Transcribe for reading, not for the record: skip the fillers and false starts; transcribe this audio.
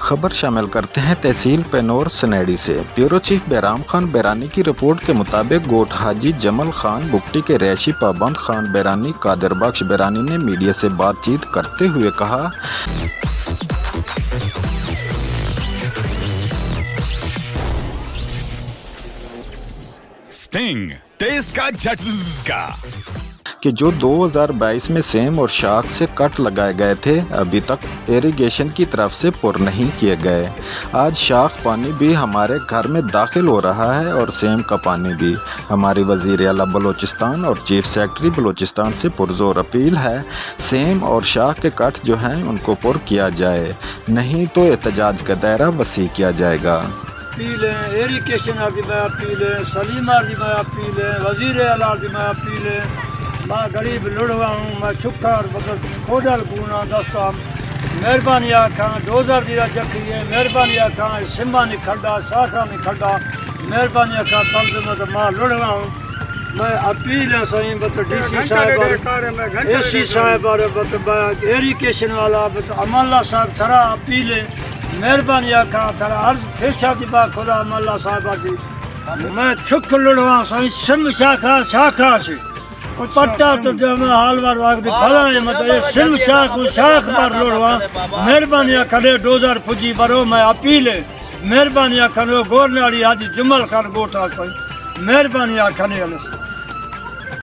खबर शामिल करते हैं तहसील पेनोर सनैडी से। ब्यूरो चीफ बहराम खान बैरानी की रिपोर्ट के मुताबिक गोट हाजी जमल खान बुगटी के रैशी पाबंद खान बैरानी कादिर बख्श बैरानी ने मीडिया से बातचीत करते हुए कहा, स्टिंग टेस्ट का झटका कि जो 2022 में सेम और शाख से कट लगाए गए थे अभी तक इरिगेशन की तरफ से पुर नहीं किए गए। आज शाख पानी भी हमारे घर में दाखिल हो रहा है और सेम का पानी भी। हमारी वज़ीर आला बलूचिस्तान और चीफ सेक्रेटरी बलूचिस्तान से पुरजोर अपील है, सेम और शाख के कट जो हैं उनको पुर किया जाए, नहीं तो एहतजाज का दायरा वसी किया जाएगा। अपील है इरिगेशन की मैं अपील है, सलीमा की मैं अपील है, वज़ीर आला की मैं अपील है। मैं गरीब लुढ़वा हूँ, मैं छुक्कर मतलब खोडल गुना दस्ता मेहरबानी आखा डोजर दिया जखी है, मेहरबानी आखा सिम्मा नहीं खड्डा शाखा नहीं खड्डा, मेहरबानी आखा तंज में तो मां लुढ़वा हूँ। मैं अपील है सही बत डीसी साहब एसी साहब और बत इरिगेशन वाला बत अमल्ला साहब थरा अपील है, मेहरबानी आखा थरा अर्ज फेशा दी बा खुदा अमल्ला साहब दी मैं छुक लुढ़वा सही सिम शाखा से पट्टा तो जब मैं हाल बार वाक फला है मतलब सिर्फ शाख बार लोड़वा मेहरबानी करे डोजर पुजी बरो। मैं अपील है मेहरबानी करो गोरनाड़ी हाजी जुमल खान गोटा मेहरबानी करे।